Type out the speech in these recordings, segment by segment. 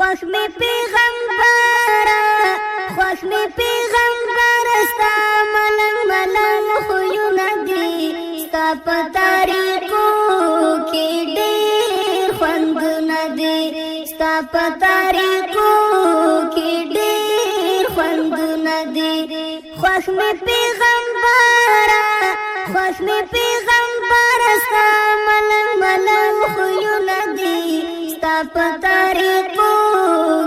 خوش می پیغمبره خوش می پیغمبره ستا ملنګ ملنګ خویونه دي ستا په تاریکو کې ډېر خوندونه دي ستا په تاریکو کې ډېر خوندونه دي خوش می پیغمبره خوش می پیغمبره ستا ملنګ ملنګ خویونه دي ستا په تاریکو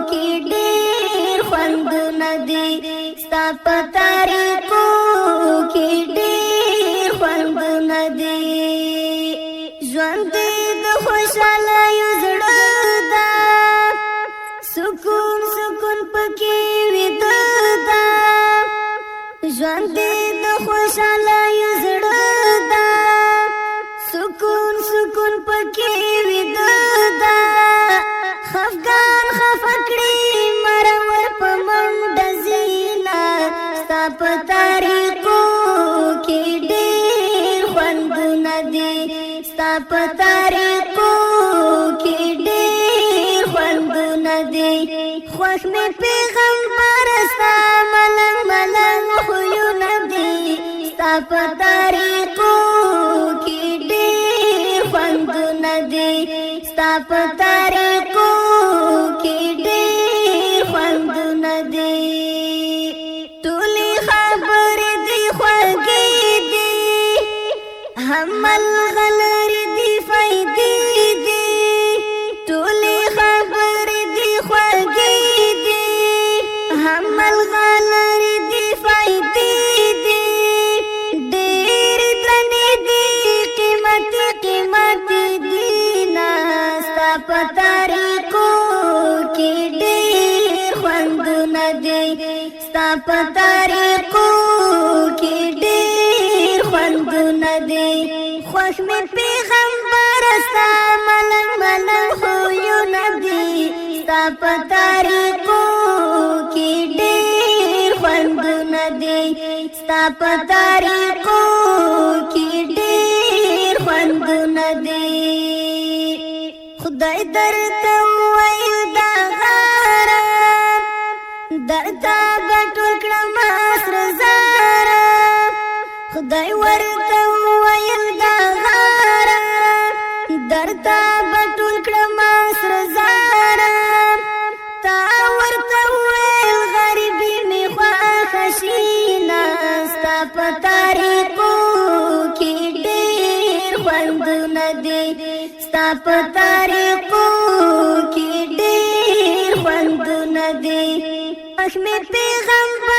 کې ډېر خوندونه دي ستا په تاریکو کې ډېر خوندونه دي ژوند د خوشحالیو زړه ده سکون سکون پکې ویده ده ژوند د خوشحالیو زړه ده سکون سکون پکې ویده ده خفګان خفکړي مرور په منډه زینا ستا په تاریکو کې ډېر خوندونه دي ستا په تاریکو کې ډېر خوندونه دي خوش می پیغمبر ستا ملنګ ملنګ خویونه دي ستا په تاریکو کې ډېر خوندونه دي ستا په تاریکو کې ډېر خوندونه دي ټولې خبرې دي خوږې دي هم ملغلرې دي فایدې دي ټولې خبرې دي خوږې دي هم ملغلرې دي فایدې دي ډېر درنې دي قیمتي قیمتي دي ستا په تاریکو کې ډېر خوندونه دي ستا په تاریکو کې ډېر خوندونه دي خوش می پیغمبر ستا ملنګ ملنګ خویونه دي ستا په تاریکو کې ډېر خوندونه دي ستا په تاریکو کې ډېر خوندونه دي خدای درته وویل دا غاره درته به ټول کړم سره زاره خدای ورته وویل دا غاره درته به ټول کړم سره زاره تا ورته وویل غریبي مې خوښه شي نه ستا په تاریکو کې ډېر خوندونه دي ستا په تاریکو کې ډېر خوندونه دي خوش می پیغمبر